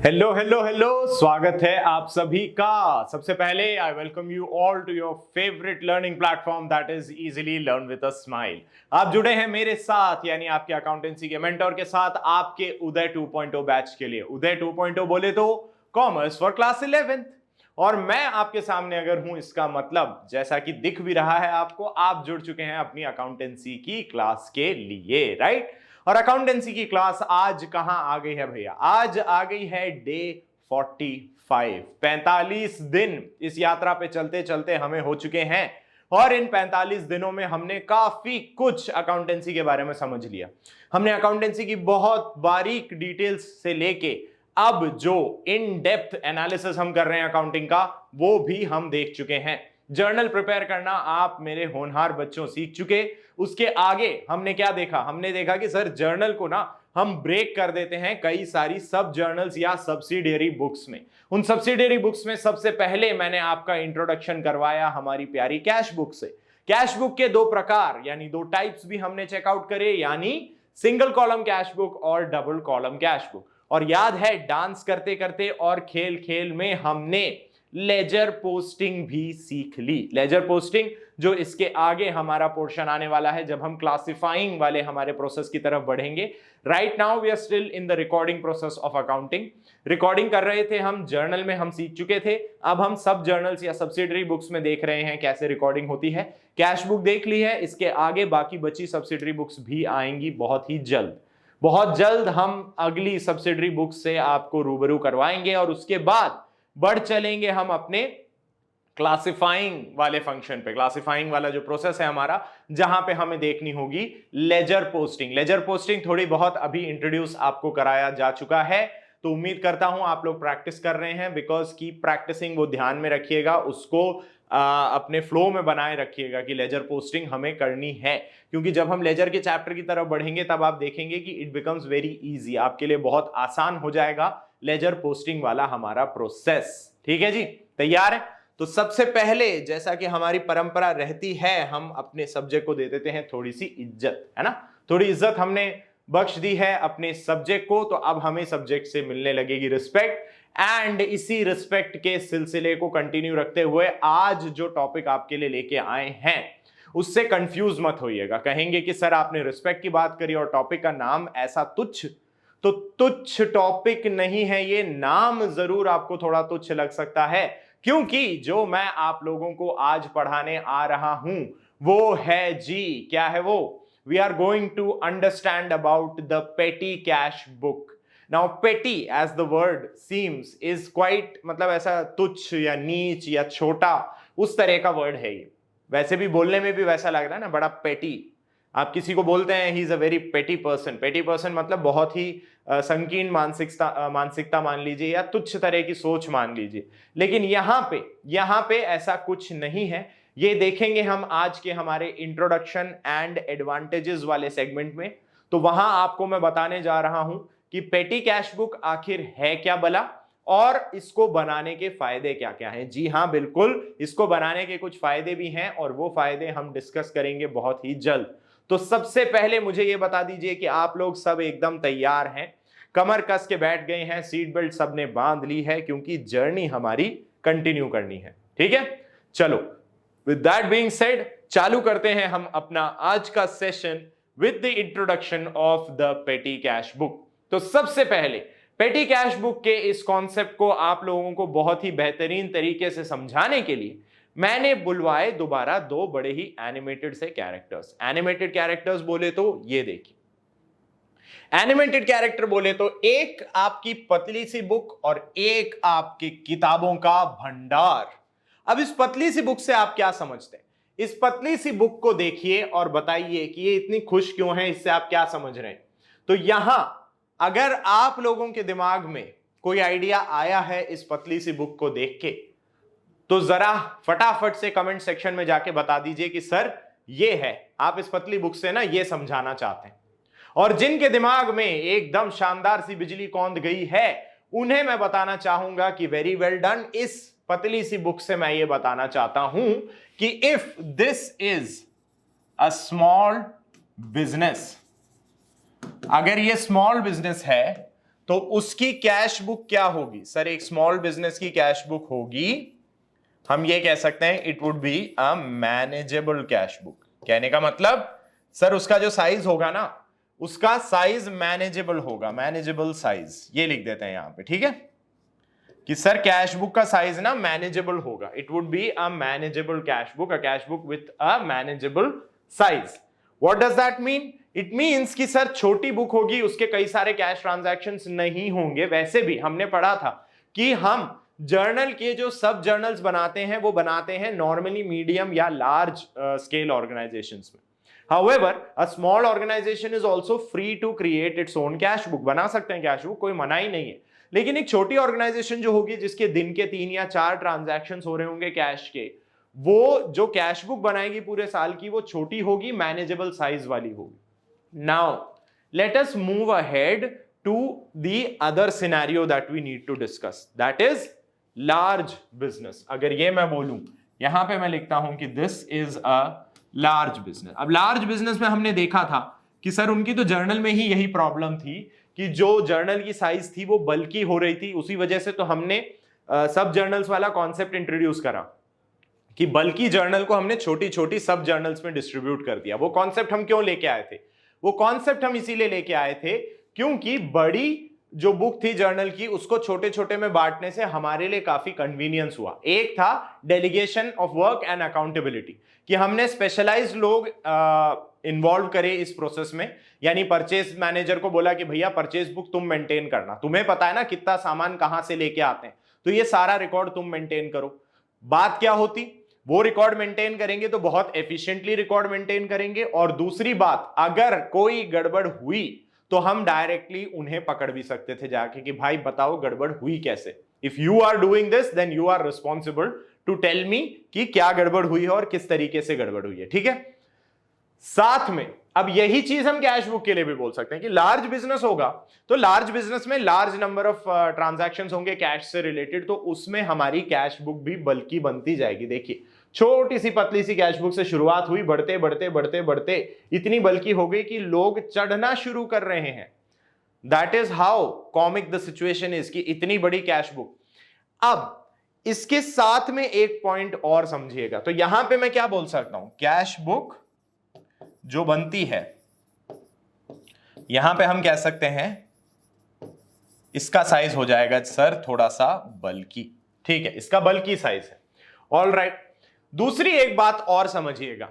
Hello hello hello, स्वागत है आप सभी का। सबसे पहले I welcome you all to your favourite learning platform that is easily learn with a smile. आप जुड़े हैं मेरे साथ यानी आपके अकाउंटेंसी के मेंटर के साथ आपके उदय 2.0 बैच के लिए। उदय 2.0 बोले तो कॉमर्स फॉर क्लास 11th। और मैं आपके सामने अगर हूं इसका मतलब जैसा कि दिख भी रहा है आपको, आप जुड़ चुके हैं अपनी अकाउंटेंसी की क्लास के लिए, राइट। और अकाउंटेंसी की क्लास आज कहां आ गई है भैया? आज आ गई है डे 45। 45 दिन इस यात्रा पे चलते चलते हमें हो चुके हैं और इन 45 दिनों में हमने काफी कुछ अकाउंटेंसी के बारे में समझ लिया। हमने अकाउंटेंसी की बहुत बारीक डिटेल्स से लेके अब जो इन डेप्थ एनालिसिस हम कर रहे हैं अकाउंटिंग का, वो भी हम देख चुके हैं। जर्नल प्रिपेयर करना आप मेरे होनहार बच्चों सीख चुके। उसके आगे हमने क्या देखा? हमने देखा कि सर जर्नल को ना हम ब्रेक कर देते हैं कई सारी सब जर्नल्स या सब्सिडियरी बुक्स में। उन सब्सिडियरी बुक्स में सबसे पहले मैंने आपका इंट्रोडक्शन करवाया हमारी प्यारी कैश बुक से। कैश बुक के दो प्रकार यानी दो टाइप्स भी हमने चेकआउट करे, यानी सिंगल कॉलम कैश बुक और डबल कॉलम कैश बुक। और याद है, डांस करते करते और खेल खेल में हमने लेजर पोस्टिंग भी सीख ली। लेजर पोस्टिंग जो इसके आगे हमारा पोर्शन आने वाला है जब हम क्लासिफाइंग वाले हमारे प्रोसेस की तरफ बढ़ेंगे। Right now we are still in the recording process of accounting. Recording कर रहे थे हम, जर्नल में हम सीख चुके थे। अब हम सब जर्नल्स या सब्सिडरी बुक्स में देख रहे हैं कैसे रिकॉर्डिंग होती है। कैश बुक देख ली है, इसके आगे बाकी बची सब्सिडरी बुक्स भी आएंगी बहुत ही जल्द। बहुत जल्द हम अगली सब्सिडरी बुक्स से आपको रूबरू करवाएंगे और उसके बाद बढ़ चलेंगे हम अपने क्लासिफाइंग वाले फंक्शन पे। क्लासिफाइंग वाला जो प्रोसेस है हमारा, जहां पे हमें देखनी होगी लेजर पोस्टिंग। लेजर पोस्टिंग थोड़ी बहुत अभी इंट्रोड्यूस आपको कराया जा चुका है, तो उम्मीद करता हूं आप लोग प्रैक्टिस कर रहे हैं। बिकॉज की प्रैक्टिसिंग वो ध्यान में रखिएगा, उसको अपने फ्लो में बनाए रखिएगा कि लेजर पोस्टिंग हमें करनी है। क्योंकि जब हम लेजर के चैप्टर की तरफ बढ़ेंगे तब आप देखेंगे कि इट बिकम्स वेरी इजी, आपके लिए बहुत आसान हो जाएगा लेजर पोस्टिंग वाला हमारा प्रोसेस। ठीक है जी, तैयार है? तो सबसे पहले जैसा कि हमारी परंपरा रहती है, हम अपने सब्जेक्ट को दे देते हैं थोड़ी सी इज्जत, है ना। थोड़ी इज्जत हमने बख्श दी है अपने सब्जेक्ट को, तो अब हमें सब्जेक्ट से मिलने लगेगी रिस्पेक्ट। एंड इसी रिस्पेक्ट के सिलसिले को कंटिन्यू रखते हुए आज जो टॉपिक आपके लिए लेके आए हैं उससे कंफ्यूज मत होइएगा। कहेंगे कि सर आपने रिस्पेक्ट की बात करी और टॉपिक का नाम ऐसा तुच्छ, तो तुच्छ टॉपिक नहीं है ये। नाम जरूर आपको थोड़ा तुच्छ लग सकता है, क्योंकि जो मैं आप लोगों को आज पढ़ाने आ रहा हूं वो है जी, क्या है वो? We are going to understand about the petty cash book. Now petty as the word seems is quite, मतलब ऐसा तुच्छ या नीच या छोटा उस तरह का वर्ड है ये। वैसे भी बोलने में भी वैसा लग रहा है ना, बड़ा पेटी। आप किसी को बोलते हैं ही इज अ वेरी पेटी पर्सन। पेटी पर्सन मतलब बहुत ही संकीर्ण मानसिकता मान लीजिए, या तुच्छ तरह की सोच मान लीजिए। लेकिन यहां पे ऐसा कुछ नहीं है। ये देखेंगे हम आज के हमारे इंट्रोडक्शन एंड एडवांटेजेस वाले सेगमेंट में। तो वहां आपको मैं बताने जा रहा हूं कि पेटी कैश बुक आखिर है क्या भला, और इसको बनाने के फायदे क्या क्या हैं। जी हां, बिल्कुल, इसको बनाने के कुछ फायदे भी हैं और वो फायदे हम डिस्कस करेंगे बहुत ही जल्द। तो सबसे पहले मुझे ये बता दीजिए कि आप लोग सब एकदम तैयार हैं, कमर कस के बैठ गए हैं, सीट बेल्ट सबने बांध ली है, क्योंकि जर्नी हमारी कंटिन्यू करनी है। ठीक है, चलो विद दैट बीइंग सेड चालू करते हैं हम अपना आज का session with the introduction of the petty cash book. तो सबसे पहले पेटी कैश बुक के इस कॉन्सेप्ट को आप लोगों को बहुत ही बेहतरीन तरीके से समझाने के लिए मैंने बुलवाए दोबारा दो बड़े ही एनिमेटेड से कैरेक्टर्स। एनिमेटेड कैरेक्टर्स बोले तो ये देखिए, एनिमेटेड कैरेक्टर बोले तो एक आपकी पतली सी बुक और एक आपकी किताबों का भंडार। अब इस पतली सी बुक से आप क्या समझते हैं? इस पतली सी बुक को देखिए और बताइए कि ये इतनी खुश क्यों है, इससे आप क्या समझ रहे हैं? तो यहां अगर आप लोगों के दिमाग में कोई आइडिया आया है इस पतली सी बुक को देख के, तो जरा फटाफट से कमेंट सेक्शन में जाके बता दीजिए कि सर ये है, आप इस पतली बुक से ना ये समझाना चाहते हैं। और जिनके दिमाग में एकदम शानदार सी बिजली कौंध गई है, उन्हें मैं बताना चाहूंगा कि वेरी वेल डन। इस पतली सी बुक से मैं ये बताना चाहता हूं कि if this is a small business, अगर ये स्मॉल बिजनेस है तो उसकी कैश बुक क्या होगी सर? एक स्मॉल बिजनेस की कैश बुक होगी, हम ये कह सकते हैं it would be a manageable cash book. कहने का मतलब सर उसका जो साइज होगा ना, उसका साइज मैनेजेबल होगा, मैनेजेबल साइज, ये लिख देते हैं यहां पे, ठीक है, कि सर कैश बुक का साइज ना मैनेजेबल होगा। It would be a manageable cash book, a cash book with a manageable size. What does that mean? It means कि सर छोटी बुक होगी, उसके कई सारे कैश ट्रांजैक्शंस नहीं होंगे। वैसे भी हमने पढ़ा था कि हम जर्नल के जो सब जर्नल्स बनाते हैं वो बनाते हैं नॉर्मली मीडियम या लार्ज स्केल ऑर्गेनाइजेशंस में। However, a small organization is also free to create its own cash book। बना सकते हैं कैश बुक, कोई मना ही नहीं है। लेकिन एक छोटी ऑर्गेनाइजेशन जो होगी, जिसके दिन के 3 या 4 ट्रांजैक्शन हो रहे होंगे कैश के, वो जो कैश बुक बनाएगी पूरे साल की, वो छोटी होगी, मैनेजेबल साइज वाली होगी। Now let us move ahead to the other scenario that we need to discuss, that is large business. अगर ये मैं बोलूं, यहां पे मैं लिखता हूं कि this is a large business. अब लार्ज बिजनेस में हमने देखा था कि सर उनकी तो जर्नल में ही यही प्रॉब्लम थी कि जो जर्नल की साइज थी वो बल्कि हो रही थी। उसी वजह से तो हमने सब जर्नल्स वाला कॉन्सेप्ट इंट्रोड्यूस करा कि बल्कि जर्नल को हमने छोटी छोटी सब जर्नल्स में डिस्ट्रीब्यूट कर दिया। वो कॉन्सेप्ट हम क्यों लेके आए थे? वो कॉन्सेप्ट हम इसीलिए लेके आए थे क्योंकि बड़ी जो बुक थी जर्नल की, उसको छोटे छोटे में बांटने से हमारे लिए काफी कन्वीनियंस हुआ। एक था delegation of work and accountability, कि हमने स्पेशलाइज्ड लोग इन्वॉल्व करे इस प्रोसेस में। यानी परचेज मैनेजर को बोला कि भैया परचेज बुक तुम मेंटेन करना, तुम्हें पता है ना कितना सामान कहां से लेके आते हैं, तो ये सारा रिकॉर्ड तुम मेंटेन करो। बात क्या होती? वो रिकॉर्ड मेंटेन करेंगे तो बहुत एफिशिएंटली रिकॉर्ड मेंटेन करेंगे, और दूसरी बात, अगर कोई गड़बड़ हुई तो हम डायरेक्टली उन्हें पकड़ भी सकते थे जाके कि भाई बताओ गड़बड़ हुई कैसे। If you are doing this then you are responsible to tell me कि क्या गड़बड़ हुई है और किस तरीके से गड़बड़ हुई है, ठीक है। साथ में अब यही चीज हम कैश बुक के लिए भी बोल सकते हैं कि लार्ज बिजनेस होगा तो लार्ज बिजनेस में लार्ज नंबर ऑफ ट्रांजैक्शंस होंगे कैश से रिलेटेड, तो उसमें हमारी कैश बुक भी बल्कि बनती जाएगी। देखिए छोटी सी पतली सी कैश बुक से शुरुआत हुई, बढ़ते बढ़ते बढ़ते बढ़ते इतनी बल्कि हो गई कि लोग चढ़ना शुरू कर रहे हैं। That is how comic the situation is, कि इतनी बड़ी कैश बुक। अब इसके साथ में एक पॉइंट और समझिएगा, तो यहां पे मैं क्या बोल सकता हूं, कैश बुक जो बनती है यहां पे हम कह सकते हैं इसका साइज हो जाएगा सर थोड़ा सा बल्कि, ठीक है, इसका बल्कि साइज है। All right. दूसरी एक बात और समझिएगा,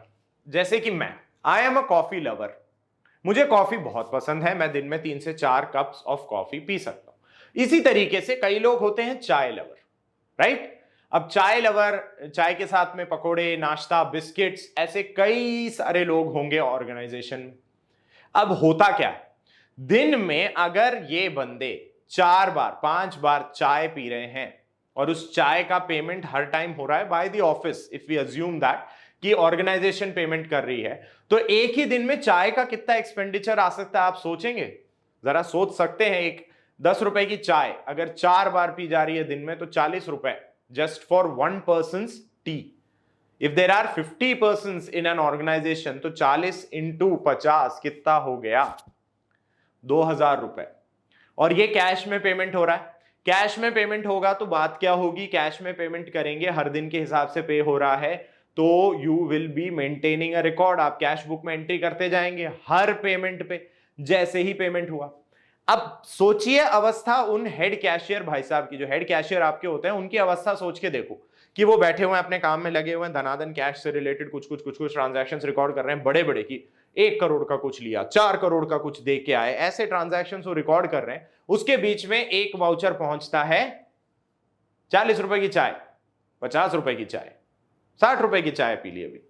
जैसे कि मैं I am a coffee lover, मुझे कॉफी बहुत पसंद है, मैं दिन में 3 से 4 कप्स ऑफ कॉफी पी सकता हूं। इसी तरीके से कई लोग होते हैं चाय लवर, राइट। अब चाय लवर, चाय के साथ में पकोड़े, नाश्ता, बिस्किट्स, ऐसे कई सारे लोग होंगे ऑर्गेनाइजेशन में। अब होता क्या है, दिन में अगर ये बंदे 4 बार 5 बार चाय पी रहे हैं और उस चाय का पेमेंट हर टाइम हो रहा है by the office, if we assume that कि ऑर्गेनाइजेशन पेमेंट कर रही है, तो एक ही दिन में चाय का कितना एक्सपेंडिचर आ सकता है आप सोचेंगे? जरा सोच सकते हैं। एक 10 रुपए की चाय अगर 4 बार पी जा रही है दिन में, तो 40 रुपए just for one persons tea. If there are 50 persons in an organisation, तो 40 इंटू 50 कितना हो गया? 2000 रुपए। और ये कैश में पेमेंट हो रहा है। कैश में पेमेंट होगा तो बात क्या होगी, कैश में पेमेंट करेंगे, हर दिन के हिसाब से पे हो रहा है, तो you will be maintaining a record. आप कैश बुक में एंट्री करते जाएंगे हर पेमेंट पे, जैसे ही पेमेंट हुआ। अब सोचिए अवस्था उन हेड कैशियर भाई साहब की, जो हेड कैशियर आपके होते हैं, उनकी अवस्था सोच के देखो कि वो बैठे हुए हैं अपने काम में लगे हुए हैं, धनाधन कैश से रिलेटेड कुछ ट्रांजैक्शंस रिकॉर्ड कर रहे हैं, बड़े बड़े की 1 करोड़ का कुछ लिया, 4 करोड़ का कुछ दे के आए, ऐसे ट्रांजैक्शंस वो रिकॉर्ड कर रहे हैं। उसके बीच में एक वाउचर पहुंचता है 40 रुपए की चाय, 50 रुपए की चाय, 60 रुपए की चाय पी ली अभी,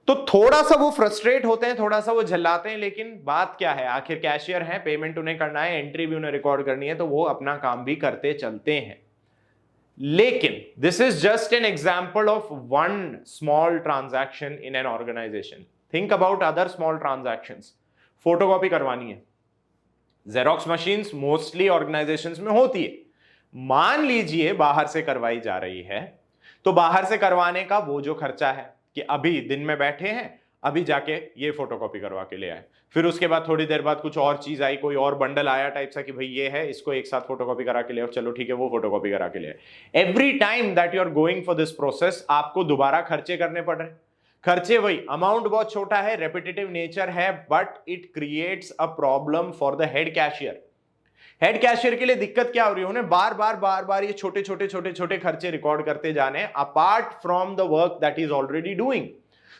तो थोड़ा सा वो फ्रस्ट्रेट होते हैं, थोड़ा सा वो झल्लाते हैं। लेकिन बात क्या है, आखिर कैशियर है, पेमेंट उन्हें करना है, एंट्री भी उन्हें रिकॉर्ड करनी है, तो वो अपना काम भी करते चलते हैं। लेकिन this is just an example of one small transaction in an organisation. Think about other small transactions. Photocopy करवानी है, जेरोक्स मशीन्स मोस्टली ऑर्गेनाइजेशंस में होती है। मान लीजिए बाहर से करवाई जा रही है, तो बाहर से करवाने का वो जो खर्चा है कि अभी दिन में बैठे हैं, अभी जाके ये फोटोकॉपी करवा के ले आए, फिर उसके बाद थोड़ी देर बाद कुछ और चीज आई, कोई और बंडल आया टाइप सा कि भाई ये है, इसको एक साथ फोटोकॉपी करा के ले आओ, चलो ठीक है वो फोटोकॉपी करा के ले आए। Every time that you are going for this process आपको दोबारा खर्चे करने पड़ रहे हैं। खर्चे वही, अमाउंट बहुत छोटा है, रेपिटेटिव नेचर है, but it creates a problem for the head cashier. Head cashier के लिए दिक्कत क्या हो रही है, उन्हें बार बार ये छोटे छोटे खर्चे रिकॉर्ड करते जाने, apart from the work that is already doing.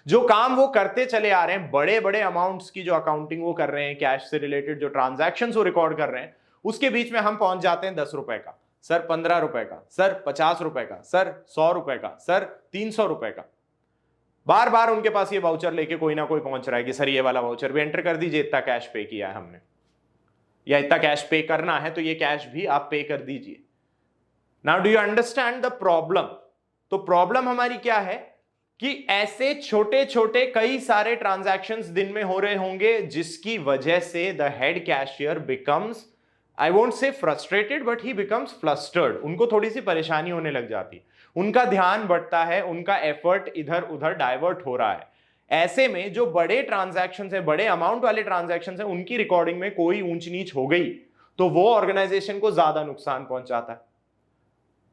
जो काम वो करते चले आ रहे हैं, बड़े बड़े अमाउंट्स की जो अकाउंटिंग वो कर रहे हैं, कैश से रिलेटेड जो ट्रांजैक्शंस वो रिकॉर्ड कर रहे हैं, उसके बीच में हम पहुंच जाते हैं 10 रुपए का, सर 15 रुपए का, सर 50 रुपए का, सर 100 रुपए का, सर 300 रुपए का। बार बार उनके पास ये वाउचर लेके कोई ना कोई पहुंच रहा है कि सर ये वाला वाउचर भी एंटर कर दीजिए, इतना कैश पे किया है हमने, या इतना कैश पे करना है तो ये कैश भी आप पे कर दीजिए। Now do you understand the problem? तो प्रॉब्लम हमारी क्या है कि ऐसे छोटे छोटे कई सारे ट्रांजैक्शंस दिन में हो रहे होंगे, जिसकी वजह से the head cashier becomes, I won't say frustrated, but he becomes flustered. उनको थोड़ी सी परेशानी होने लग जाती, उनका ध्यान बढ़ता है, उनका एफर्ट इधर उधर डाइवर्ट हो रहा है। ऐसे में जो बड़े ट्रांजैक्शंस हैं, बड़े अमाउंट वाले ट्रांजैक्शंस हैं, उनकी रिकॉर्डिंग में कोई ऊंच नीच हो गई तो वो ऑर्गेनाइजेशन को ज्यादा नुकसान पहुंचाता है।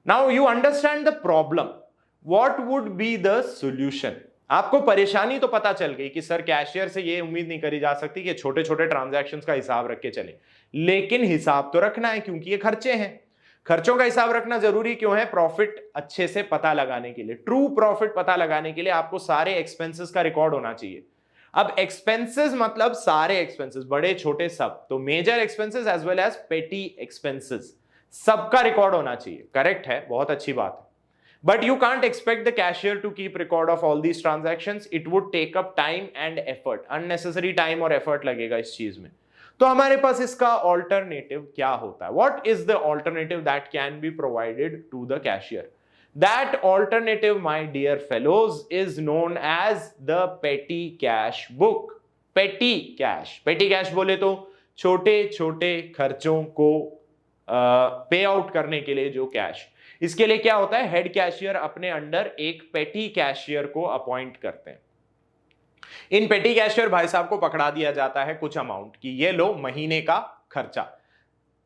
Now you understand the problem, what would be the solution? आपको परेशानी तो पता चल गई कि सर कैशियर से ये उम्मीद नहीं करी जा सकती कि छोटे छोटे ट्रांजैक्शंस का हिसाब रख के चले, लेकिन हिसाब तो रखना है क्योंकि ये खर्चे हैं। खर्चों का हिसाब रखना जरूरी क्यों है? प्रॉफिट अच्छे से पता लगाने के लिए, ट्रू प्रॉफिट पता लगाने के लिए आपको सारे एक्सपेंसेस का रिकॉर्ड होना चाहिए। अब एक्सपेंसेस मतलब सारे एक्सपेंसेस, बड़े छोटे सब, तो major expenses as well as petty expenses, सबका रिकॉर्ड होना चाहिए। करेक्ट है, बहुत अच्छी बात है। But you can't expect the cashier to keep record of all these transactions. It would take up time and effort. Unnecessary time और effort लगेगा इस चीज में। तो हमारे पास इसका alternative क्या होता है? What is the alternative that can be provided to the cashier? That alternative, my dear fellows, is known as the petty cash book. Petty cash. Petty cash बोले तो छोटे छोटे खर्चों को पे आउट करने के लिए जो कैश, इसके लिए क्या होता है, हेड कैशियर अपने अंडर एक पेटी कैशियर को अपॉइंट करते हैं। इन पेटी कैशियर भाई साहब को पकड़ा दिया जाता है कुछ अमाउंट की, ये लो महीने का खर्चा।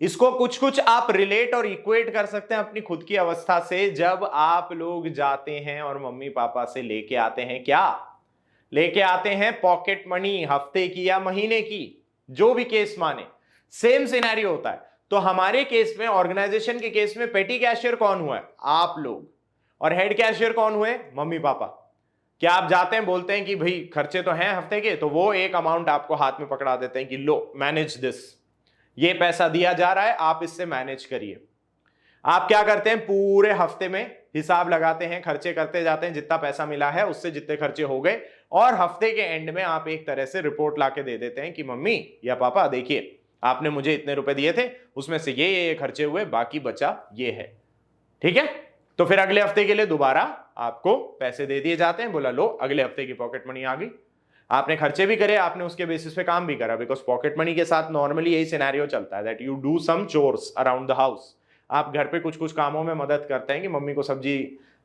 इसको कुछ कुछ आप रिलेट और इक्वेट कर सकते हैं अपनी खुद की अवस्था से। जब आप लोग जाते हैं और मम्मी पापा से लेके आते हैं, क्या लेके आते हैं? पॉकेट मनी, हफ्ते की या महीने की, जो भी केस माने, सेम सिनेरियो होता है। तो हमारे केस में, ऑर्गेनाइजेशन के केस में, पेटी कैशियर कौन हुआ है? आप लोग। और हेड कैशियर कौन हुए? Mummy papa. क्या आप जाते हैं, बोलते हैं कि भाई खर्चे तो हैं हफ्ते के, तो वो एक अमाउंट आपको हाथ में पकड़ा देते हैं कि लो मैनेज दिस, ये पैसा दिया जा रहा है, आप इससे मैनेज करिए। आप क्या करते हैं, पूरे हफ्ते में हिसाब लगाते हैं, खर्चे करते जाते हैं, जितना पैसा मिला है उससे जितने खर्चे हो गए, और हफ्ते के एंड में आप एक तरह से रिपोर्ट लाके दे देते हैं कि मम्मी या पापा देखिए, आपने मुझे इतने रुपए दिए थे, उसमें से ये खर्चे हुए, बाकी बचा ये है। ठीक है, तो फिर अगले हफ्ते के लिए दोबारा आपको पैसे दे दिए जाते हैं, बोला लो अगले हफ्ते की पॉकेट मनी आ गई। आपने खर्चे भी करे, आपने उसके बेसिस पे काम भी करा, बिकॉज पॉकेट मनी के साथ नॉर्मली यही सिनेरियो चलता है that you do some chores around the house. आप घर पे कुछ कुछ कामों में मदद करते हैं कि मम्मी को सब्जी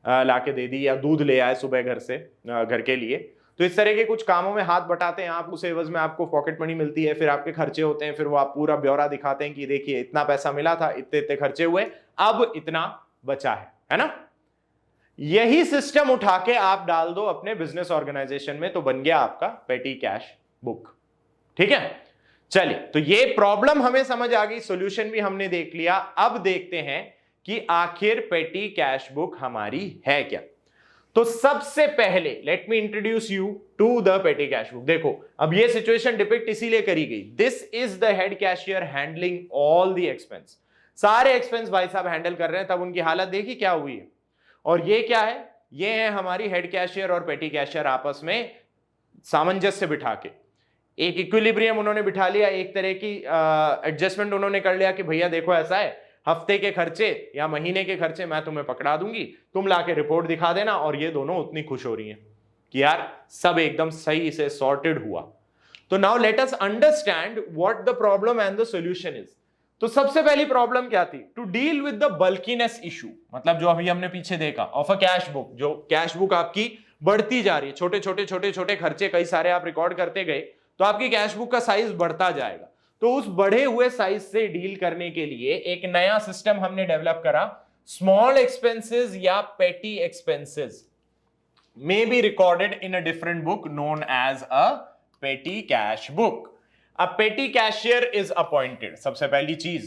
लाके दे दी या दूध ले आए सुबह घर से घर के लिए, तो इस तरह के कुछ कामों में हाथ बटाते हैं आप, उस एवज में आपको पॉकेट मनी मिलती है। फिर आपके खर्चे होते हैं, फिर वो आप पूरा ब्यौरा दिखाते हैं कि देखिए इतना पैसा मिला था, इतने इतने खर्चे हुए, अब इतना बचा है ना। यही सिस्टम उठा के आप डाल दो अपने बिजनेस ऑर्गेनाइजेशन में, तो बन गया आपका पेटी कैश बुक। ठीक है, चलिए, तो ये प्रॉब्लम हमें समझ आ गई, सॉल्यूशन भी हमने देख लिया। अब देखते हैं कि आखिर पेटी कैश बुक हमारी है क्या। तो सबसे पहले let me introduce you to the petty cash book. देखो, अब ये सिचुएशन डिपिक्ट इसीलिए करी गई, this is the head cashier handling all the expense, सारे एक्सपेंस भाई साहब हैंडल कर रहे हैं, तब उनकी हालत देखी क्या हुई है। और ये क्या है, ये है हमारी हेड कैशियर और पेटी कैशियर आपस में सामंजस्य बिठा के एक इक्विलिब्रियम उन्होंने बिठा लिया, एक तरह की एडजस्टमेंट उन्होंने कर लिया कि भैया देखो ऐसा है, हफ्ते के खर्चे या महीने के खर्चे मैं तुम्हें पकड़ा दूंगी, तुम लाके रिपोर्ट दिखा देना। और ये दोनों उतनी खुश हो रही हैं कि यार सब एकदम सही से सॉर्टेड हुआ। तो now let us understand what the problem and the solution is. तो सबसे पहली प्रॉब्लम क्या थी, to deal with the bulkiness issue, मतलब जो अभी हमने पीछे देखा ऑफ अ कैश बुक, जो कैश बुक आपकी बढ़ती जा रही है, छोटे छोटे खर्चे कई सारे आप रिकॉर्ड करते गए, तो आपकी कैश बुक का साइज बढ़ता जाएगा। तो उस बढ़े हुए साइज से डील करने के लिए एक नया सिस्टम हमने डेवलप करा, स्मॉल एक्सपेंसेस या पेटी expenses may be recorded in a different book known as a petty cash book. A petty cashier is appointed, सबसे पहली चीज,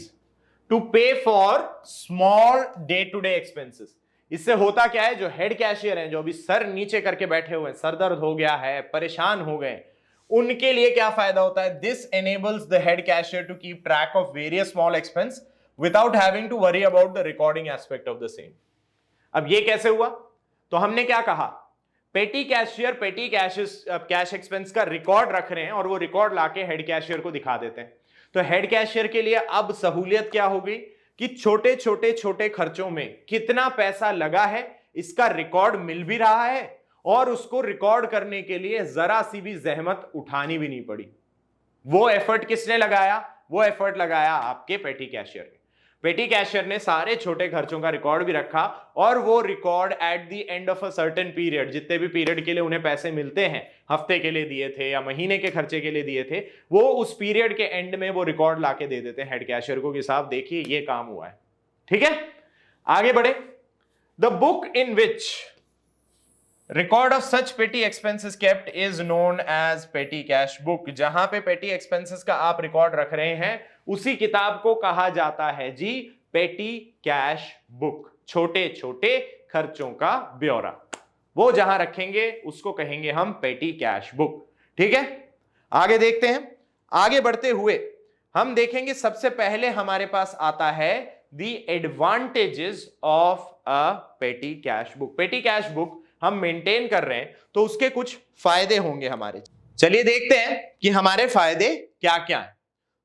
to pay for small day to day expenses. इससे होता क्या है, जो हेड कैशियर हैं, जो अभी सर नीचे करके बैठे हुए हैं, सर दर्द हो गया है, परेशान हो गए, उनके लिए क्या फायदा होता है, this enables the head cashier to keep track of various small expense without having to worry about the recording aspect of the same. अब ये कैसे हुआ, तो हमने क्या कहा, पेटी कैशियर पेटी कैश एक्सपेंस का रिकॉर्ड रख रहे हैं और वो रिकॉर्ड लाके हेड कैशियर को दिखा देते हैं। तो हेड कैशियर के लिए अब सहूलियत क्या होगी कि छोटे छोटे छोटे खर्चों में कितना पैसा लगा है इसका रिकॉर्ड मिल भी रहा है और उसको रिकॉर्ड करने के लिए जरा सी भी जहमत उठानी भी नहीं पड़ी। वो एफर्ट किसने लगाया, वो एफर्ट लगाया आपके पेटी कैशियर ने। पेटी कैशियर ने सारे छोटे खर्चों का रिकॉर्ड भी रखा और वो record at the end of a certain period, जितने भी पीरियड के लिए उन्हें पैसे मिलते हैं, हफ्ते के लिए दिए थे या महीने के खर्चे के लिए दिए थे, वो उस पीरियड के एंड में वो रिकॉर्ड लाके दे देते हैं हेड कैशियर को कि साहब देखिए ये काम हुआ है। ठीक है, आगे बढ़े। The book in which record of such petty expenses kept is known as petty cash book. जहां पे पेटी एक्सपेंसेस का आप रिकॉर्ड रख रहे हैं उसी किताब को कहा जाता है जी पेटी कैश बुक, छोटे छोटे खर्चों का ब्यौरा। वो जहां रखेंगे उसको कहेंगे हम पेटी कैश बुक। ठीक है, आगे देखते हैं। आगे बढ़ते हुए हम देखेंगे सबसे पहले हमारे पास आता है the advantages of a petty cash book. पेटी कैश बुक हम मेंटेन कर रहे हैं तो उसके कुछ फायदे होंगे हमारे। चलिए देखते हैं कि हमारे फायदे क्या क्या हैं।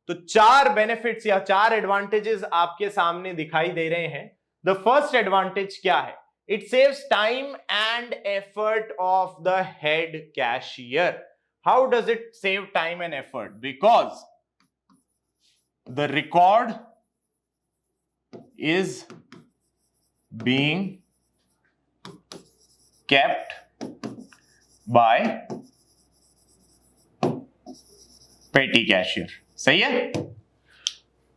तो 4 बेनिफिट्स या 4 एडवांटेजेस आपके सामने दिखाई दे रहे हैं। द फर्स्ट एडवांटेज क्या है, it saves time and effort of the head cashier. How does it save time and effort, because the record is being kept by पेटी कैशियर। सही है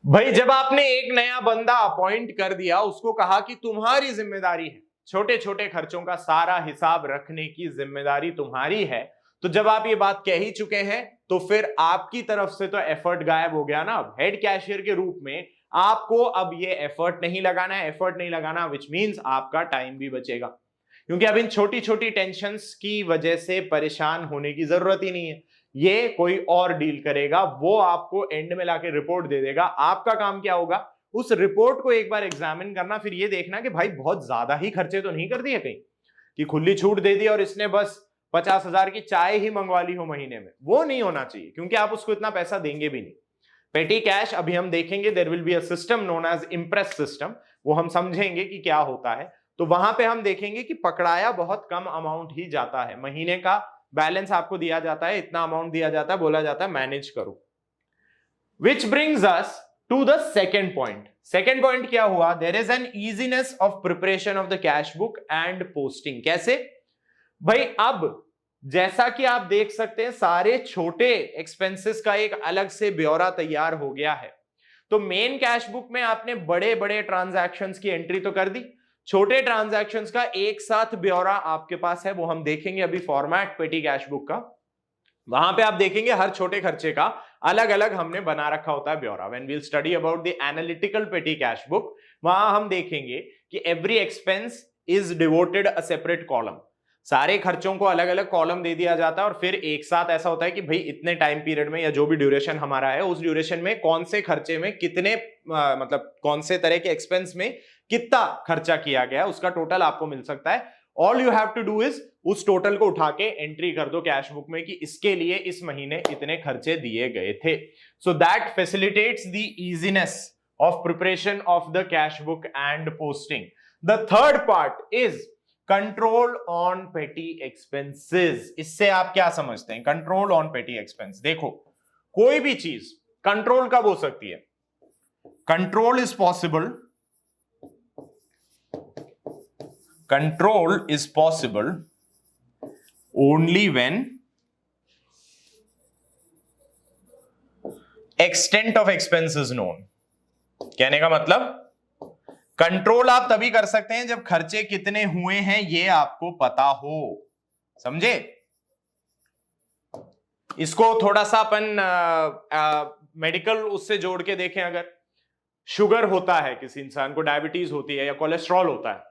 भाई, जब आपने एक नया बंदा अपॉइंट कर दिया, उसको कहा कि तुम्हारी जिम्मेदारी है छोटे छोटे खर्चों का सारा हिसाब रखने की जिम्मेदारी तुम्हारी है, तो जब आप ये बात कह ही चुके हैं तो फिर आपकी तरफ से तो एफर्ट गायब हो गया ना। अब हेड कैशियर के रूप में आपको अब ये एफर्ट नहीं लगाना है, एफर्ट नहीं लगाना, विच मीन्स आपका टाइम भी बचेगा, क्योंकि अब इन छोटी छोटी टेंशन्स की वजह से परेशान होने की जरूरत ही नहीं है। ये कोई और डील करेगा, वो आपको एंड में लाके रिपोर्ट दे देगा। आपका काम क्या होगा, उस रिपोर्ट को एक बार एग्जामिन करना, फिर ये देखना कि भाई बहुत ज्यादा ही खर्चे तो नहीं कर दिए कहीं, कि खुली छूट दे दी और इसने बस 50,000 की चाय ही मंगवा ली हो महीने में। वो नहीं होना चाहिए, क्योंकि आप उसको इतना पैसा देंगे भी नहीं। पेटी कैश अभी हम देखेंगे, there will be a system known as imprest system, वो हम समझेंगे कि क्या होता है। तो वहां पे हम देखेंगे कि पकड़ाया बहुत कम अमाउंट ही जाता है, महीने का बैलेंस आपको दिया जाता है, इतना अमाउंट दिया जाता है, बोला जाता है मैनेज करो। Which brings us to the second point. Second point क्या हुआ, there is an easiness of preparation of the cash book and posting. कैसे भाई, अब जैसा कि आप देख सकते हैं सारे छोटे एक्सपेंसेस का एक अलग से ब्यौरा तैयार हो गया है। तो मेन कैश बुक में आपने बड़े बड़े ट्रांजैक्शंस की एंट्री तो कर दी, छोटे ट्रांजैक्शंस का एक साथ ब्यौरा आपके पास है, वो हम देखेंगे अभी फॉर्मेट पेटी कैश बुक का। वहां पे आप देखेंगे हर छोटे खर्चे का अलग अलग हमने बना रखा होता है ब्यौरा। When we will study about the analytical petty cash book, वहां हम देखेंगे कि every expense is devoted a separate column. सारे खर्चों को अलग अलग कॉलम दे दिया जाता है और फिर एक साथ ऐसा होता है कि भाई इतने टाइम पीरियड में या जो भी ड्यूरेशन हमारा है उस ड्यूरेशन में कौन से खर्चे में कितने मतलब कौन से तरह के एक्सपेंस में कितना खर्चा किया गया, उसका टोटल आपको मिल सकता है। All you have to do is उस टोटल को उठा के एंट्री कर दो कैश बुक में कि इसके लिए इस महीने इतने खर्चे दिए गए थे। So that facilitates the easiness of preparation of the cash book and posting. The third part is control on पेटी एक्सपेंसेस। इससे आप क्या समझते हैं, कंट्रोल ऑन पेटी एक्सपेंस। देखो कोई भी चीज कंट्रोल कब हो सकती है, control is possible, control is possible only when extent of expense is known. कहने का मतलब कंट्रोल आप तभी कर सकते हैं जब खर्चे कितने हुए हैं ये आपको पता हो। समझे? इसको थोड़ा सा अपन मेडिकल उससे जोड़ के देखें। अगर शुगर होता है, किसी इंसान को डायबिटीज होती है या कोलेस्ट्रॉल होता है,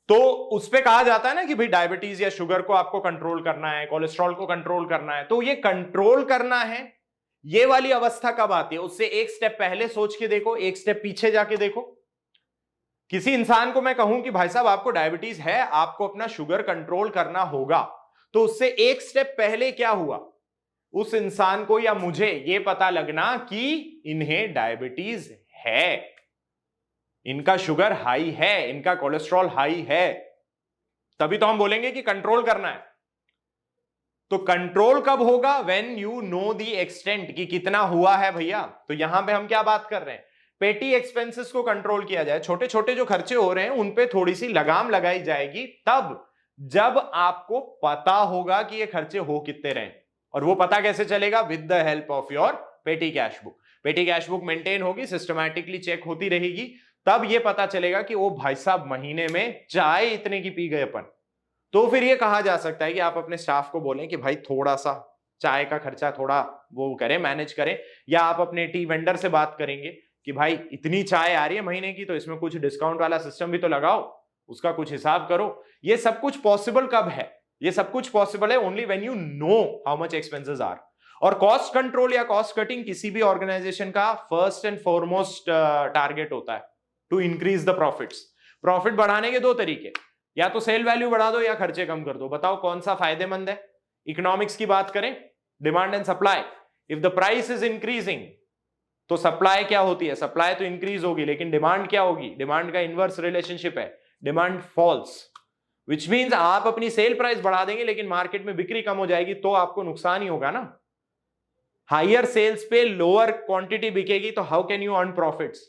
तो उस पे कहा जाता है ना कि भाई डायबिटीज या शुगर को आपको कंट्रोल करना है, कोलेस्ट्रॉल को कंट्रोल करना है। तो ये कंट्रोल करना है, ये वाली अवस्था कब आती है? उससे एक स्टेप पहले सोच के देखो, एक स्टेप पीछे जाके देखो। किसी इंसान को मैं कहूं कि भाई साहब आपको डायबिटीज है, आपको अपना शुगर कंट्रोल करना होगा, तो उससे एक स्टेप पहले क्या हुआ? उस इंसान को या मुझे यह पता लगना कि इन्हें डायबिटीज है, इनका शुगर हाई है, इनका कोलेस्ट्रॉल हाई है, तभी तो हम बोलेंगे कि कंट्रोल करना है। तो कंट्रोल कब होगा? When you know the extent, कि कितना हुआ है भैया। तो यहां पे हम क्या बात कर रहे हैं? पेटी एक्सपेंसेस को कंट्रोल किया जाए, छोटे छोटे जो खर्चे हो रहे हैं उन पे थोड़ी सी लगाम लगाई जाएगी तब जब आपको पता होगा कि ये खर्चे हो कितने रहे। और वो पता कैसे चलेगा? With the help of your पेटी कैश बुक। पेटी कैश बुक मेंटेन होगी, सिस्टमैटिकली चेक होती रहेगी, तब ये पता चलेगा कि ओ भाई साहब महीने में चाय इतने की पी गए अपन। तो फिर ये कहा जा सकता है कि आप अपने स्टाफ को बोलें कि भाई थोड़ा सा चाय का खर्चा थोड़ा वो करें, मैनेज करें। या आप अपने टी वेंडर से बात करेंगे कि भाई इतनी चाय आ रही है महीने की, तो इसमें कुछ डिस्काउंट वाला सिस्टम भी तो लगाओ, उसका कुछ हिसाब करो। ये सब कुछ पॉसिबल कब है? ये सब कुछ पॉसिबल है only when you know how much expenses are. और कॉस्ट कंट्रोल या कॉस्ट कटिंग किसी भी ऑर्गेनाइजेशन का फर्स्ट एंड फॉरमोस्ट टारगेट होता है, to increase the profits. Profit बढ़ाने के दो तरीके, या तो सेल वैल्यू बढ़ा दो या खर्चे कम कर दो। बताओ कौन सा फायदेमंद है? इकोनॉमिक्स की बात करें, demand and supply. If the price is increasing तो सप्लाई क्या होती है? सप्लाई तो इंक्रीज होगी, लेकिन डिमांड क्या होगी? डिमांड का इनवर्स रिलेशनशिप है, डिमांड फॉल्स, विच मींस आप अपनी सेल प्राइस बढ़ा देंगे लेकिन मार्केट में बिक्री कम हो जाएगी, तो आपको नुकसान ही होगा ना। हायर सेल्स पे लोअर क्वांटिटी बिकेगी, तो how can you earn profits?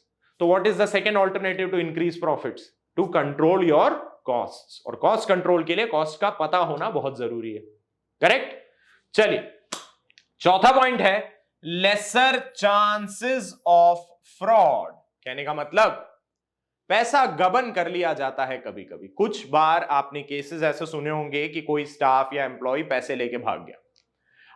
तो what is the second alternative to increase profits? To control your costs. और कॉस्ट कंट्रोल के लिए कॉस्ट का पता होना बहुत जरूरी है। करेक्ट? चलिए, चौथा पॉइंट है लेसर चांसेस ऑफ फ्रॉड। कहने का मतलब पैसा गबन कर लिया जाता है कभी कभी। कुछ बार आपने केसेस ऐसे सुने होंगे कि कोई स्टाफ या एम्प्लॉय पैसे लेके भाग गया।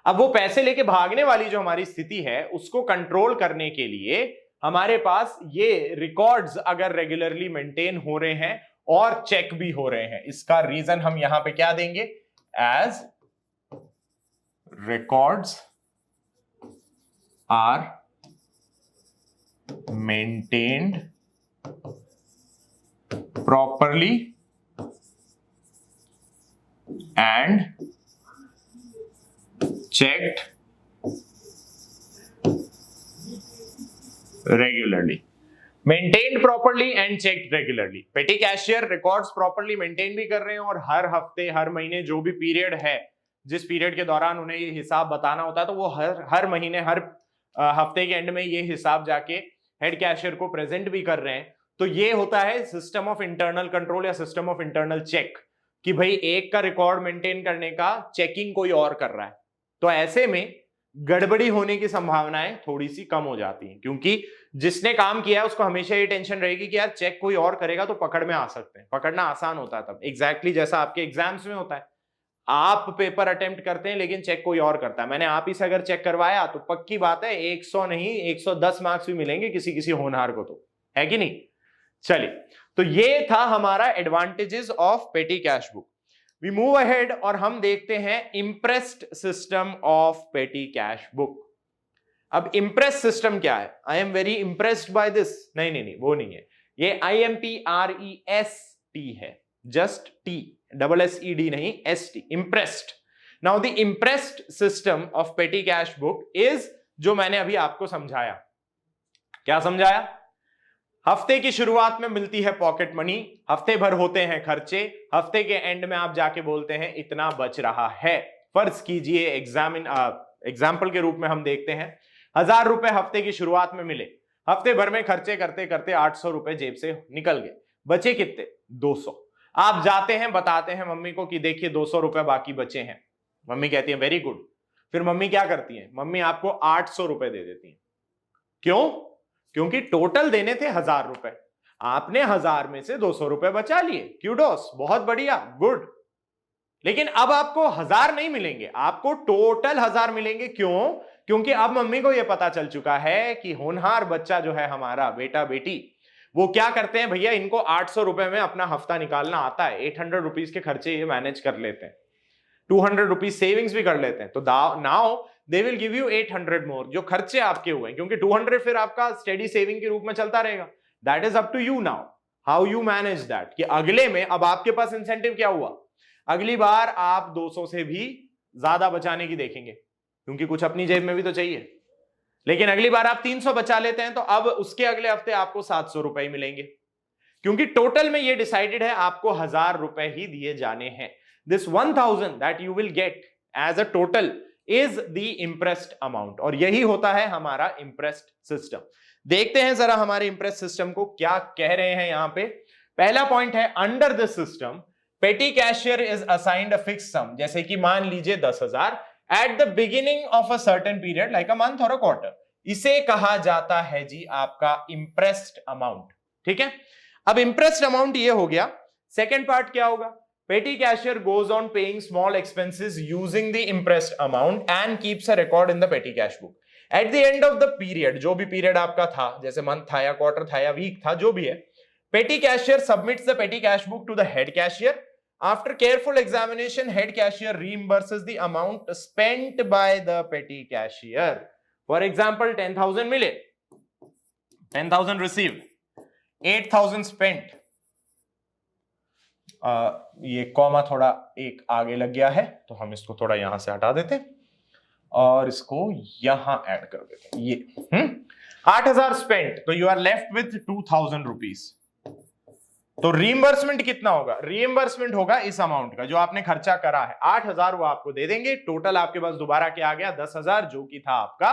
अब वो पैसे लेके भागने वाली जो हमारी स्थिति है उसको कंट्रोल करने के लिए हमारे पास ये रिकॉर्ड्स अगर रेगुलरली मेंटेन हो रहे हैं और चेक भी हो रहे हैं, इसका रीजन हम यहां पे क्या देंगे? As records are maintained properly and checked regularly. Maintained properly and checked regularly. Petty cashier records properly maintain भी कर रहे हैं और हर हफ्ते हर महीने जो भी पीरियड है, जिस पीरियड के दौरान उन्हें ये हिसाब बताना होता है, तो वो हर महीने हर हफ्ते के एंड में ये हिसाब जाके हेड कैशियर को प्रेजेंट भी कर रहे हैं। तो ये होता है सिस्टम ऑफ इंटरनल कंट्रोल या सिस्टम ऑफ इंटरनल चेक, कि भाई एक का रिकॉर्ड मेंटेन करने का चेकिंग कोई और कर रहा है। तो ऐसे में गड़बड़ी होने की संभावनाएं थोड़ी सी कम हो जाती हैं, क्योंकि जिसने काम किया है उसको हमेशा ये टेंशन रहेगी कि यार चेक कोई और करेगा तो पकड़ में आ सकते हैं। पकड़ना आसान होता है तब, एग्जैक्टली जैसा आपके एग्जाम्स में होता है। आप पेपर अटेम्प्ट करते हैं लेकिन चेक कोई और करता है। मैंने आप ही से अगर चेक करवाया तो पक्की बात है 100 नहीं 110 मार्क्स भी मिलेंगे किसी किसी होनहार को, तो है कि नहीं? चलिए, तो ये था हमारा advantages of petty cash book. We move ahead और हम देखते हैं imprest system of petty cash book. अब इम्प्रेस सिस्टम क्या है? I am very impressed by this, नहीं नहीं नहीं, वो नहीं है। ये IMPREST है, जस्ट T, डबल SED नहीं, ST, imprest. Now the imprest system of petty cash book is जो मैंने अभी आपको समझाया। क्या समझाया? हफ्ते की शुरुआत में मिलती है पॉकेट मनी, हफ्ते भर होते हैं खर्चे, हफ्ते के एंड में आप जाके बोलते हैं इतना बच रहा है। फर्ज कीजिए एग्जाम्पल के रूप में हम देखते हैं 1000 रुपए हफ्ते की शुरुआत में मिले, हफ्ते भर में खर्चे करते करते 800 रुपए जेब से निकल गए, बचे कितने? 200। आप जाते हैं बताते हैं मम्मी को कि देखिए 200 रुपए बाकी बचे हैं। मम्मी कहती है वेरी गुड। फिर मम्मी क्या करती है? मम्मी आपको 800 रुपए दे देती है। क्यों? क्योंकि टोटल देने थे 1000 रुपए, आपने 1000 में से 200 रुपए बचा लिए, क्यूडोस, बहुत बढ़िया, गुड। लेकिन अब आपको 1000 नहीं मिलेंगे, आपको टोटल 1000 मिलेंगे। क्यों? क्योंकि अब मम्मी को यह पता चल चुका है कि होनहार बच्चा जो है हमारा बेटा बेटी, वो क्या करते हैं भैया, इनको 800 रुपए में अपना हफ्ता निकालना आता है, 800 रुपीज के खर्चे ये मैनेज कर लेते हैं, 200 रुपीज सेविंग्स भी कर लेते हैं। तो now they will give you 800 मोर, जो खर्चे आपके हुए, क्योंकि 200 फिर आपका स्टेडी सेविंग के रूप में चलता रहेगा। That is up to you now how you manage that, कि अगले में अब आपके पास इंसेंटिव क्या हुआ, अगली बार आप 200 से भी ज्यादा बचाने की देखेंगे, क्योंकि कुछ अपनी जेब में भी तो चाहिए। लेकिन अगली बार आप 300 बचा लेते हैं तो अब उसके अगले हफ्ते आपको 700 रुपए ही मिलेंगे, क्योंकि टोटल में ये डिसाइडेड है आपको 1000 रुपए ही दिए जाने हैं। This 1000 that you will get as a total is the imprest amount, और यही होता है हमारा इंप्रेस्ड सिस्टम। देखते हैं जरा हमारे इंप्रेस्ड सिस्टम को क्या कह रहे हैं यहां पे। पहला पॉइंट है, under this system petty cashier is assigned a fix sum, जैसे कि मान लीजिए 10,000 at the beginning of a certain period like a month और अ क्वार्टर, इसे कहा जाता है जी आपका इंप्रेस्ड अमाउंट। ठीक है, अब इंप्रेस्ड अमाउंट ये हो गया। सेकेंड पार्ट क्या होगा, पेटी cashier goes on paying small expenses using the imprest amount and keeps a record in the petty cash book. At the end of the period, जो भी पीरियड आपका था, जैसे मंथ था या क्वार्टर था या वीक था, जो भी है, petty cashier submits the petty cash book to the head cashier. After careful examination, head cashier reimburses the amount spent by the petty cashier. For example, 10,000 मिले, 10,000 received, 8,000 spent. ये कॉमा थोड़ा एक आगे लग गया है, तो हम इसको थोड़ा यहां से हटा देते हैं और इसको यहां ऐड कर देते हैं। ये 8,000 स्पेंट, तो you are left with 2,000 rupees. तो रीइंबर्समेंट कितना होगा, रीइंबर्समेंट होगा इस अमाउंट का जो आपने खर्चा करा है, 8,000 वो आपको दे देंगे। टोटल आपके पास दोबारा क्या आ गया, 10,000, जो कि था आपका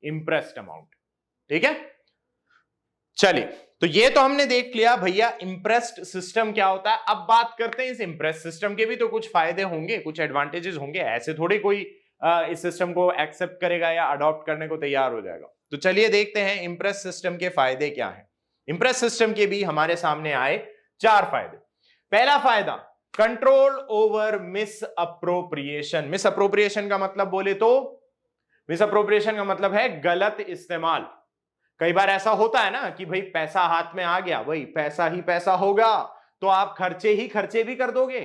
इंप्रेस्ड अमाउंट। ठीक है, चलिए, तो ये तो हमने देख लिया भैया इंप्रेस्ड सिस्टम क्या होता है। अब बात करते हैं इस इंप्रेस्ड सिस्टम के भी तो कुछ फायदे होंगे, कुछ एडवांटेजेस होंगे, ऐसे थोड़े कोई इस सिस्टम को एक्सेप्ट करेगा या अडॉप्ट करने को तैयार हो जाएगा। तो चलिए देखते हैं इंप्रेस्ड सिस्टम के फायदे क्या है। इंप्रेस्ड सिस्टम के भी हमारे सामने आए 4 फायदे। पहला फायदा, control over miss appropriation. Miss appropriation का मतलब बोले तो, मिस अप्रोप्रिएशन का मतलब है गलत इस्तेमाल। कई बार ऐसा होता है ना कि भाई पैसा हाथ में आ गया, वही पैसा ही पैसा होगा, तो आप खर्चे ही खर्चे भी कर दोगे,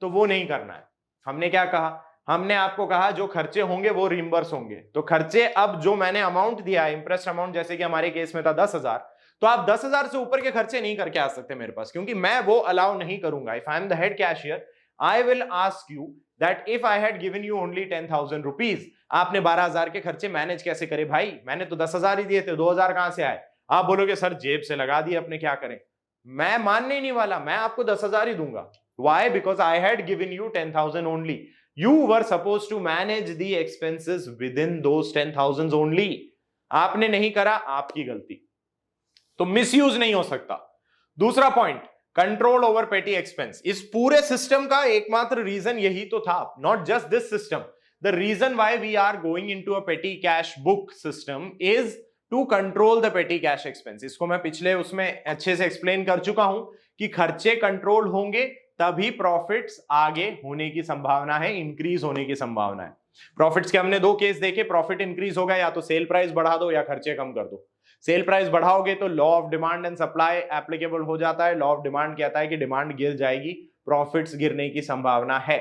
तो वो नहीं करना है। हमने क्या कहा, हमने आपको कहा जो खर्चे होंगे वो रिम्बर्स होंगे। तो खर्चे, अब जो मैंने अमाउंट दिया है इंप्रेस्ड अमाउंट, जैसे कि हमारे केस में था 10,000, तो आप 10,000 से ऊपर के खर्चे नहीं करके आ सकते मेरे पास, क्योंकि मैं वो अलाउ नहीं करूंगा। If I am the head cashier, I will ask you that if I had given you only 10,000 rupees, आपने 12,000 के खर्चे मैनेज कैसे करे भाई, मैंने तो 10,000 ही दिए थे, 2,000 कहां से आए। आप बोलोगे सर जेब से लगा दिए अपने, क्या करें। मैं मानने ही नहीं वाला, मैं आपको 10,000 ही दूंगा। Why? Because I had given you 10,000 only. You were supposed to manage the expenses within those 10,000 only. आपने नहीं करा, आपकी गलती, तो मिसयूज नहीं हो सकता। दूसरा point, control over petty expense. इस पूरे सिस्टम का एकमात्र रीजन यही तो था, not just this system, the reason why we are going into a petty cash book system is to control the petty cash expense. इसको मैं पिछले उसमें अच्छे से एक्सप्लेन कर चुका हूं कि खर्चे कंट्रोल होंगे तभी प्रॉफिट्स आगे होने की संभावना है, इंक्रीज होने की संभावना है। प्रॉफिट्स के हमने 2 केस देखे, प्रॉफिट इंक्रीज होगा या तो सेल प्राइस बढ़ा दो या खर्चे कम कर दो। सेल प्राइस बढ़ाओगे तो law of demand and supply applicable हो जाता है। लॉ ऑफ डिमांड कहता है कि डिमांड गिर जाएगी, प्रॉफिट्स गिरने की संभावना है।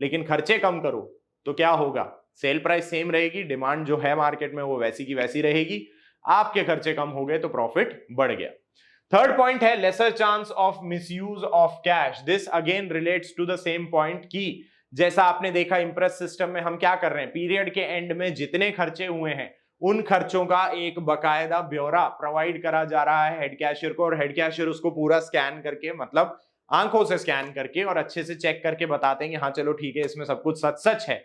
लेकिन खर्चे कम करो तो क्या होगा, सेल प्राइस सेम रहेगी, डिमांड जो है मार्केट में वो वैसी की वैसी रहेगी, आपके खर्चे कम हो गए तो प्रॉफिट बढ़ गया। थर्ड पॉइंट है lesser chance of misuse of cash. This again relates to the same point की जैसा आपने देखा इंप्रेस सिस्टम में हम क्या कर रहे हैं, पीरियड के एंड में जितने खर्चे हुए हैं उन खर्चों का एक बकायदा ब्यौरा प्रोवाइड करा जा रहा है हेड कैशियर को, और हेड कैशियर उसको पूरा स्कैन करके, मतलब आंखों से स्कैन करके और अच्छे से चेक करके बताते हैं कि हाँ चलो ठीक है, इसमें सब कुछ सच सच है।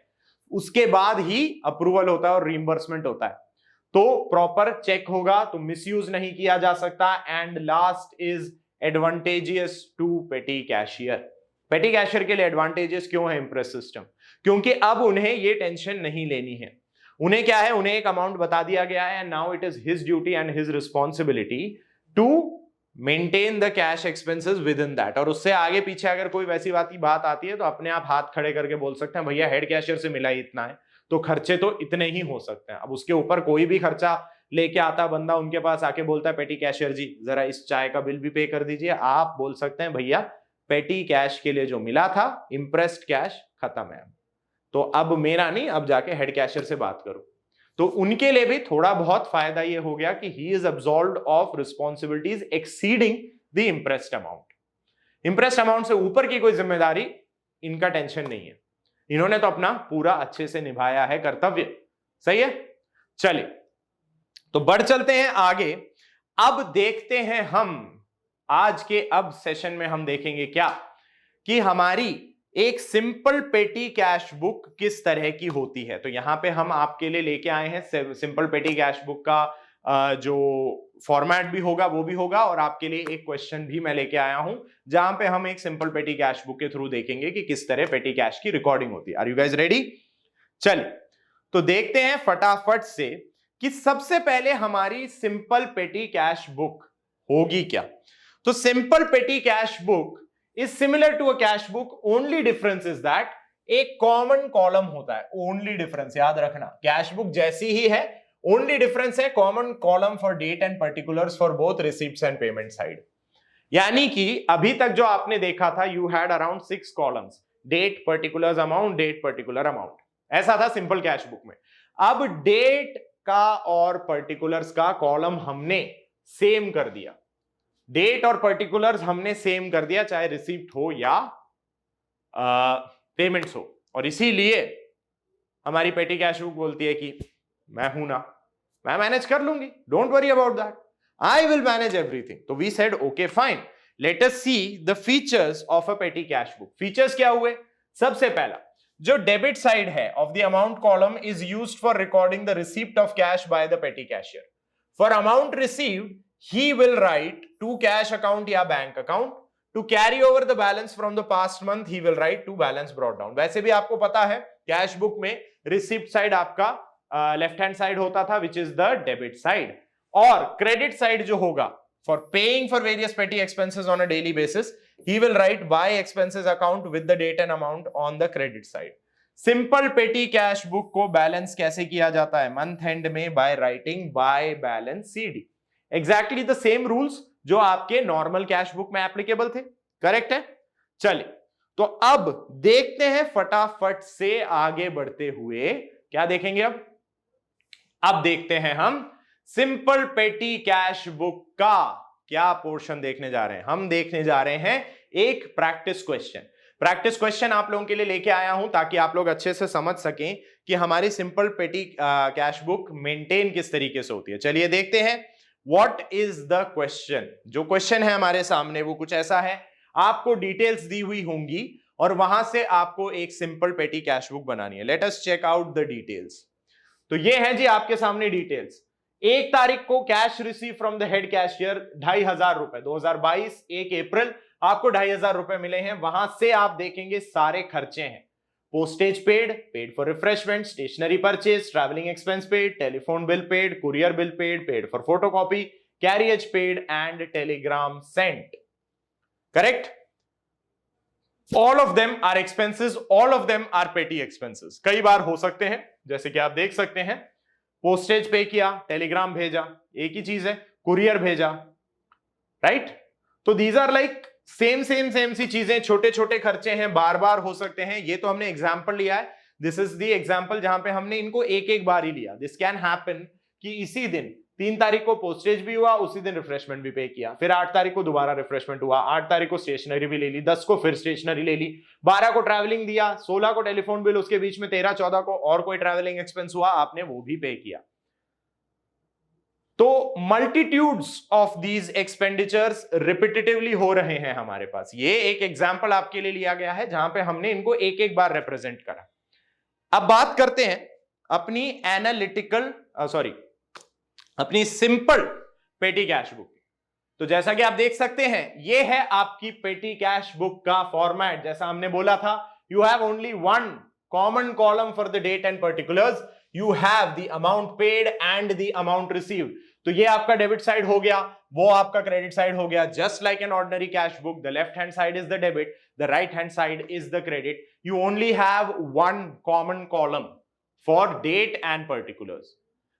उसके बाद ही अप्रूवल होता है और रीइंबर्समेंट होता है। तो प्रॉपर चेक होगा तो मिसयूज नहीं किया जा सकता। And last is advantageous to petty cashier. Petty cashier के लिए एडवांटेजेस क्यों है इंप्रेस सिस्टम, क्योंकि अब उन्हें ये टेंशन नहीं लेनी है। उन्हें क्या है, उन्हें एक अमाउंट बता दिया गया है, and now it is his duty and his responsibility to maintain the cash expenses within that. और उससे आगे पीछे अगर कोई वैसी बात आती है तो अपने आप हाथ खड़े करके बोल सकते हैं भैया हेड कैशियर से मिला ही इतना है, तो खर्चे तो इतने ही हो सकते हैं। अब उसके ऊपर कोई भी खर्चा लेके आता बंदा उनके पास आके बोलता है पेटी कैशियर जी जरा इस चाय का बिल भी पे कर दीजिए, आप बोल सकते हैं भैया पेटी कैश के लिए जो मिला था इंप्रेस्ड कैश खत्म है, तो अब मेरा नहीं, अब जाके हेड कैशियर से बात करो। तो उनके लिए भी थोड़ा बहुत फायदा ये हो गया कि he is absolved of responsibilities exceeding the imprest amount. Imprest amount से ऊपर की कोई जिम्मेदारी इनका टेंशन नहीं है, इन्होंने तो अपना पूरा अच्छे से निभाया है कर्तव्य। सही है, चलिए तो बढ़ चलते हैं आगे। अब देखते हैं हम आज के अब सेशन में हम देखेंगे क्या कि हमारी एक सिंपल पेटी कैश बुक किस तरह की होती है। तो यहां पे हम आपके लिए लेके आए हैं सिंपल पेटी कैश बुक का जो फॉर्मेट भी होगा वो भी होगा, और आपके लिए एक क्वेश्चन भी मैं लेके आया हूं जहां पे हम एक सिंपल पेटी कैश बुक के थ्रू देखेंगे कि किस तरह पेटी कैश की रिकॉर्डिंग होती है। Are you guys ready? चलिए तो देखते हैं फटाफट से कि सबसे पहले हमारी सिंपल पेटी कैश बुक होगी क्या। तो simple petty cash book is similar to a cash book, only difference is that एक कॉमन कॉलम होता है। ओनली डिफरेंस याद रखना, कैश बुक जैसी ही है, ओनली डिफरेंस है common column for date and particulars for both receipts and payment side. यानी कि अभी तक जो आपने देखा था you had around 6 columns, date particulars amount, date particular amount, ऐसा था सिंपल कैश बुक में। अब डेट का और पर्टिकुलर्स का कॉलम हमने सेम कर दिया, डेट और पर्टिकुलर्स हमने सेम कर दिया, चाहे रिसीप्ट हो या पेमेंट्स हो, और इसीलिए हमारी पेटी कैश बुक बोलती है कि मैं हूं ना, मैं मैनेज कर लूंगी, don't worry about that, I will manage everything. तो we said okay fine, let us see the features of a petty cash book. Features क्या हुए? सबसे पहला, जो डेबिट साइड है of the amount column is used for recording the receipt of cash by the petty cashier. For amount received he will write to cash account या bank account, to carry over the balance from the past month he will write to balance brought down। वैसे भी आपको पता है cash book में receipt side आपका left hand side होता था which is the debit side, और क्रेडिट साइड जो होगा फॉर पेइंग फॉर वेरियस पेटी expenses on a daily basis he will write by expenses account with the date and amount on the credit side। Simple petty cash book को balance कैसे किया जाता है? Month and में by writing by balance CD. Exactly the same rules जो आपके normal cash book में applicable थे, करेक्ट है? चलिए तो अब देखते हैं फटाफट से आगे बढ़ते हुए क्या देखेंगे। अब देखते हैं हम सिंपल पेटी कैश बुक का क्या पोर्शन देखने जा रहे हैं। हम देखने जा रहे हैं एक प्रैक्टिस क्वेश्चन। प्रैक्टिस क्वेश्चन आप लोगों के लिए लेके आया हूं ताकि आप लोग अच्छे से समझ सकें कि हमारी simple petty cash book maintain किस तरीके से होती है। चलिए देखते हैं व्हाट इज द क्वेश्चन। जो क्वेश्चन है हमारे सामने वो कुछ ऐसा है, आपको डिटेल्स दी हुई होंगी और वहां से आपको एक सिंपल पेटी कैश बुक बनानी है। Let us check out the details. तो ये है जी आपके सामने डिटेल्स। 1 तारीख को cash receive from the head cashier 2500 रुपए, 2022 1 अप्रैल आपको 2500 रुपए मिले हैं। वहां से आप देखेंगे सारे खर्चे हैं, postage paid, paid for refreshment, stationery purchase, travelling expense paid, telephone bill paid, courier bill paid, paid for photocopy, carriage paid and telegram sent. Correct? All of them are expenses, all of them are petty expenses. कई बार हो सकते हैं, जैसे कि आप देख सकते हैं, पोस्टेज पे किया, टेलीग्राम भेजा, एक ही चीज है, कुरियर भेजा, राइट? तो दीज आर लाइक सेम सी चीजें, छोटे छोटे खर्चे हैं, बार बार हो सकते हैं। ये तो हमने एग्जांपल लिया है, दिस इज द एग्जांपल जहां पे हमने इनको एक एक बार ही लिया। दिस कैन हैपन कि इसी दिन 3 तारीख को पोस्टेज भी हुआ, उसी दिन रिफ्रेशमेंट भी पे किया, फिर 8 तारीख को दोबारा रिफ्रेशमेंट हुआ, 8 तारीख को स्टेशनरी भी ले ली, 10 को फिर स्टेशनरी ले ली, 12 को ट्रैवलिंग दिया, 16 को टेलीफोन बिल, उसके बीच में 13-14 को और कोई ट्रैवलिंग एक्सपेंस हुआ, आपने वो भी पे किया। तो multitudes of these expenditures repetitively हो रहे हैं हमारे पास। ये एक एग्जांपल आपके लिए लिया गया है जहां पे हमने इनको एक एक बार रिप्रेजेंट करा। अब बात करते हैं अपनी अपनी सिंपल पेटी कैश बुक। तो जैसा कि आप देख सकते हैं, ये है आपकी पेटी कैश बुक का फॉर्मेट। जैसा हमने बोला था, you have only one common column for the date and particulars. you have the amount paid and the amount received. तो ये आपका डेबिट साइड हो गया, वो आपका क्रेडिट साइड हो गया. Just like an ordinary cash book, the left hand side is the debit, the right hand side is the credit. You only have one common column for date and particulars.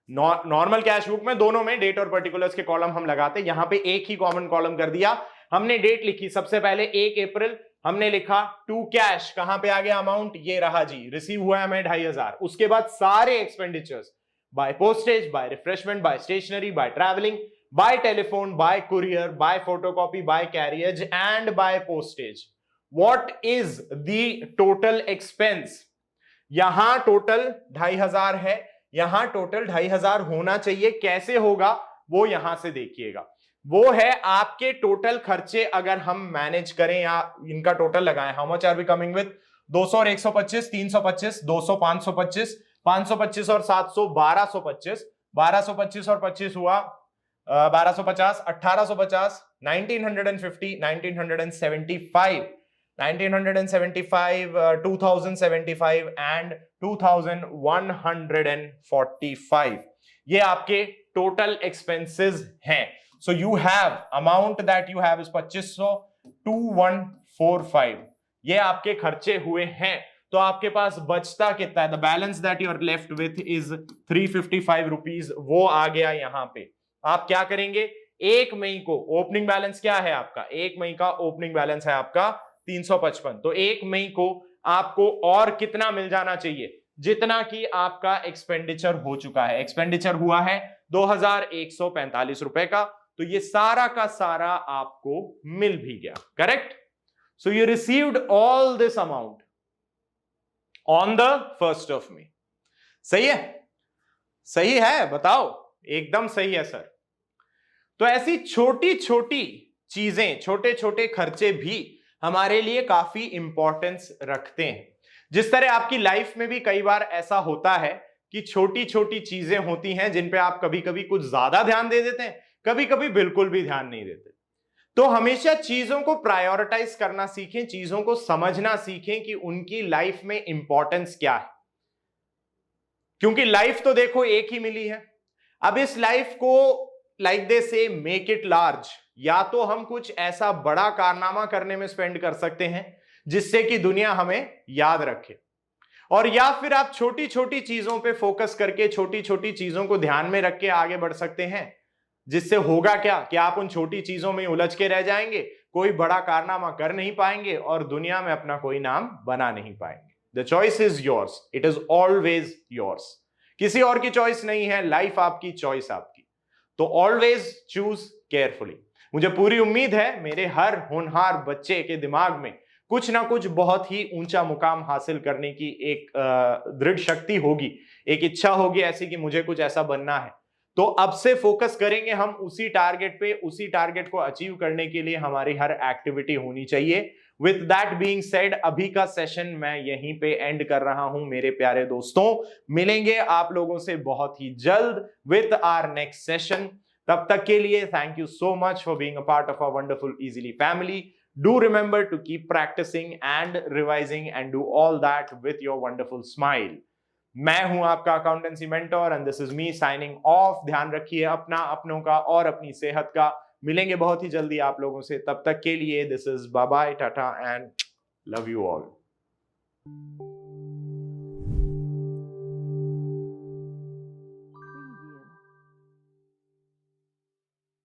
Normal cash book में दोनों में date और particulars के column हम लगाते, यहां पे एक ही कॉमन कॉलम कर दिया. हमने डेट लिखी सबसे पहले 1 अप्रैल, हमने लिखा टू कैश, कहां पे आ गया अमाउंट, ये रहा जी, रिसीव हुआ है हमें 2500. उसके बाद सारे expenditures, by postage, by refreshment, by stationery, by travelling, by telephone, by courier, by photocopy, by carriage and by postage. What is the total expense? यहां टोटल 2500 है, यहां टोटल 2500 होना चाहिए. कैसे होगा वो यहां से देखिएगा. वो है आपके टोटल खर्चे अगर हम मैनेज करें या इनका टोटल लगाएं. How much are we coming with? 200 और 125, 325, 200, 525, 525 और 700, 1225, 1225 और 25 हुआ 1250, 1850, 1950, 1975, 1975, 2075 एंड 2145. ये आपके टोटल एक्सपेंसेस हैं. So you have amount that you have is 2500, 2145. ये आपके खर्चे हुए हैं. तो आपके पास बचता कितना है? The balance that you are left with is 355 rupees. वो आ गया यहां पे. आप क्या करेंगे? 1 मई को ओपनिंग बैलेंस क्या है आपका? 1 मई का ओपनिंग बैलेंस है आपका 355. तो 1 मई को आपको और कितना मिल जाना चाहिए? जितना कि आपका एक्सपेंडिचर हो चुका है. एक्सपेंडिचर हुआ है 2145 रुपए का. तो ये सारा का सारा आपको मिल भी गया. Correct? So you received all this amount on the 1st of May. सही है? सही है? बताओ. एकदम सही है सर. तो ऐसी छोटी छोटी चीजें, छोटे छोटे खर्चे भी हमारे लिए काफी इंपॉर्टेंस रखते हैं. जिस तरह आपकी लाइफ में भी कई बार ऐसा होता है कि छोटी छोटी चीजें होती हैं जिन पे आप कभी कभी कुछ ज्यादा ध्यान दे देते हैं, कभी कभी बिल्कुल भी ध्यान नहीं देते. तो हमेशा चीजों को प्रायोरिटाइज करना सीखें, चीजों को समझना सीखें कि उनकी लाइफ में इंपॉर्टेंस क्या है. क्योंकि लाइफ तो देखो एक ही मिली है. अब इस लाइफ को लाइक दे से मेक इट लार्ज. या तो हम कुछ ऐसा बड़ा कारनामा करने में स्पेंड कर सकते हैं जिससे कि दुनिया हमें याद रखे, और या फिर आप छोटी छोटी चीजों पे फोकस करके छोटी छोटी चीजों को ध्यान में रख के आगे बढ़ सकते हैं. जिससे होगा क्या कि आप उन छोटी चीजों में उलझ के रह जाएंगे, कोई बड़ा कारनामा कर नहीं पाएंगे और दुनिया में अपना कोई नाम बना नहीं पाएंगे. The choice is yours. It is always yours. किसी और की चॉइस नहीं है. लाइफ आपकी, चॉइस आपकी. तो ऑलवेज चूज केयरफुली. मुझे पूरी उम्मीद है मेरे हर होनहार बच्चे के दिमाग में कुछ ना कुछ बहुत ही ऊंचा मुकाम हासिल करने की एक दृढ़ शक्ति होगी, एक इच्छा होगी ऐसी कि मुझे कुछ ऐसा बनना है. तो अब से फोकस करेंगे हम उसी टारगेट पे. उसी टारगेट को अचीव करने के लिए हमारी हर एक्टिविटी होनी चाहिए. विथ दैट बीइंग सेड, अभी का सेशन मैं यहीं पे एंड कर रहा हूं मेरे प्यारे दोस्तों. मिलेंगे आप लोगों से बहुत ही जल्द विथ आवर नेक्स्ट सेशन. तब तक के लिए thank you so much for being a part of our wonderful easily family. Do remember to keep practicing and revising and do all that with your wonderful smile. मैं हूं आपका accountancy mentor and this is me signing off. ध्यान रखिए अपना, अपनों का और अपनी सेहत का. मिलेंगे बहुत ही जल्दी आप लोगों से. तब तक के लिए this is bye bye, tata and love you all.